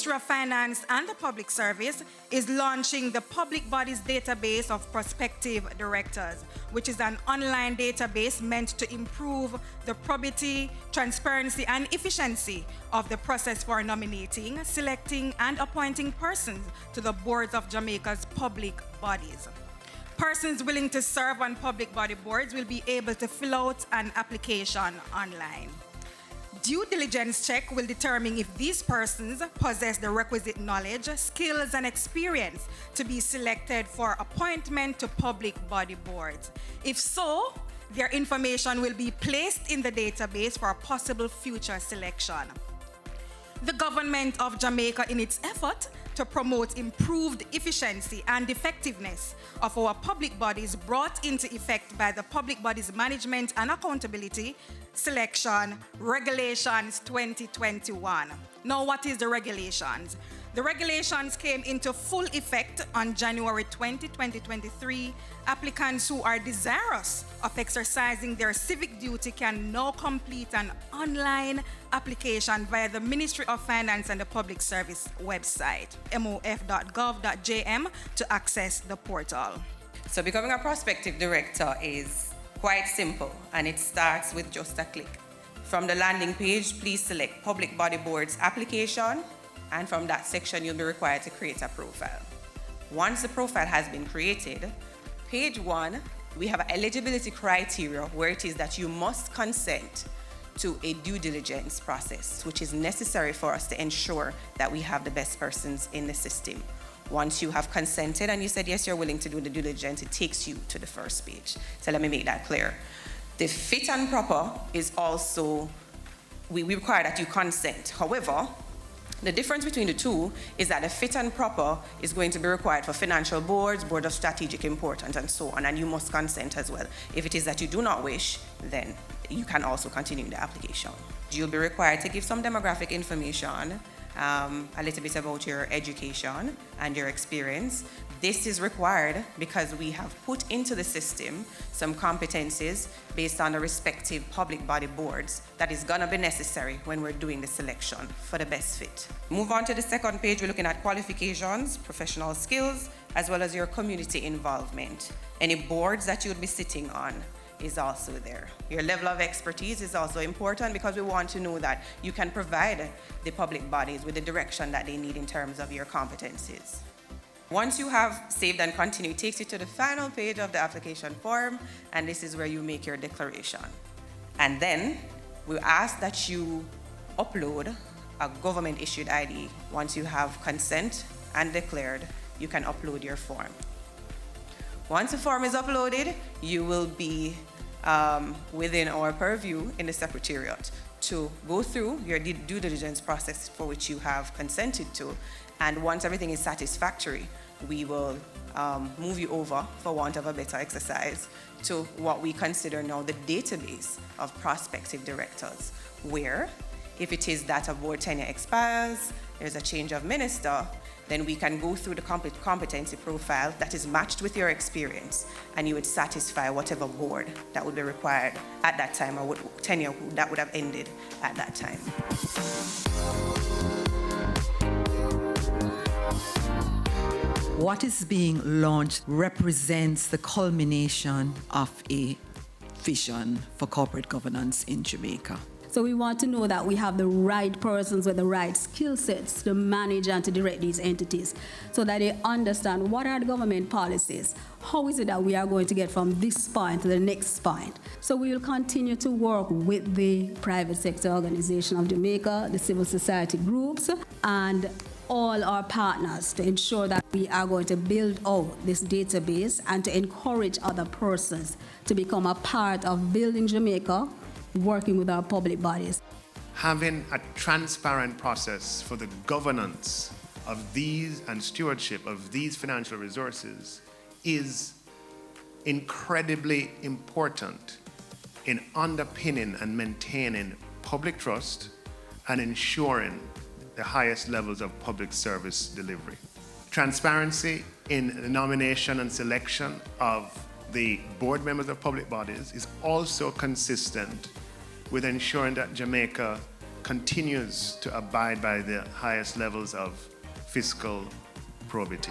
Ministry of Finance and the Public Service is launching the Public Bodies Database of Prospective Directors, which is an online database meant to improve the probity, transparency, and efficiency of the process for nominating, selecting, and appointing persons to the boards of Jamaica's public bodies. Persons willing to serve on public body boards will be able to fill out an application online. Due diligence check will determine if these persons possess the requisite knowledge, skills, and experience to be selected for appointment to public body boards. If so, their information will be placed in the database for possible future selection. The government of Jamaica, in its effort to promote improved efficiency and effectiveness of our public bodies, brought into effect by the Public Bodies Management and Accountability Selection Regulations 2021. Now, what is the regulations? The regulations came into full effect on January 20, 2023. Applicants who are desirous of exercising their civic duty can now complete an online application via the Ministry of Finance and the Public Service website, mof.gov.jm, to access the portal. So becoming a prospective director is quite simple, and it starts with just a click. From the landing page, please select Public Body Board's application, and from that section, you'll be required to create a profile. Once the profile has been created, page 1, we have eligibility criteria where it is that you must consent to a due diligence process, which is necessary for us to ensure that we have the best persons in the system. Once you have consented and you said yes, you're willing to do the due diligence, it takes you to the first page. So let me make that clear. The fit and proper is also, we require that you consent. However, the difference between the two is that the fit and proper is going to be required for financial boards, board of strategic importance, and so on, and you must consent as well. If it is that you do not wish, then you can also continue the application. You'll be required to give some demographic information, a little bit about your education and your experience. This is required because we have put into the system some competencies based on the respective public body boards that is gonna be necessary when we're doing the selection for the best fit. Move on to the second page, we're looking at qualifications, professional skills, as well as your community involvement. Any boards that you would be sitting on is also there. Your level of expertise is also important because we want to know that you can provide the public bodies with the direction that they need in terms of your competencies. Once you have saved and continued, it takes you to the final page of the application form, and this is where you make your declaration. And then we ask that you upload a government-issued ID. Once you have consent and declared, you can upload your form. Once the form is uploaded, you will be within our purview in the Secretariat to go through your due diligence process for which you have consented to. And once everything is satisfactory, we will move you over, for want of a better exercise, to what we consider now the database of prospective directors, where if it is that a board tenure expires, there's a change of minister, then we can go through the competency profile that is matched with your experience, and you would satisfy whatever board that would be required at that time, or what tenure that would have ended at that time. What is being launched represents the culmination of a vision for corporate governance in Jamaica. So we want to know that we have the right persons with the right skill sets to manage and to direct these entities so that they understand what are the government policies, how is it that we are going to get from this point to the next point. So we will continue to work with the private sector organization of Jamaica, the civil society groups, and all our partners to ensure that we are going to build out this database and to encourage other persons to become a part of building Jamaica, working with our public bodies. Having a transparent process for the governance of these and stewardship of these financial resources is incredibly important in underpinning and maintaining public trust and ensuring the highest levels of public service delivery. Transparency in the nomination and selection of the board members of public bodies is also consistent with ensuring that Jamaica continues to abide by the highest levels of fiscal probity.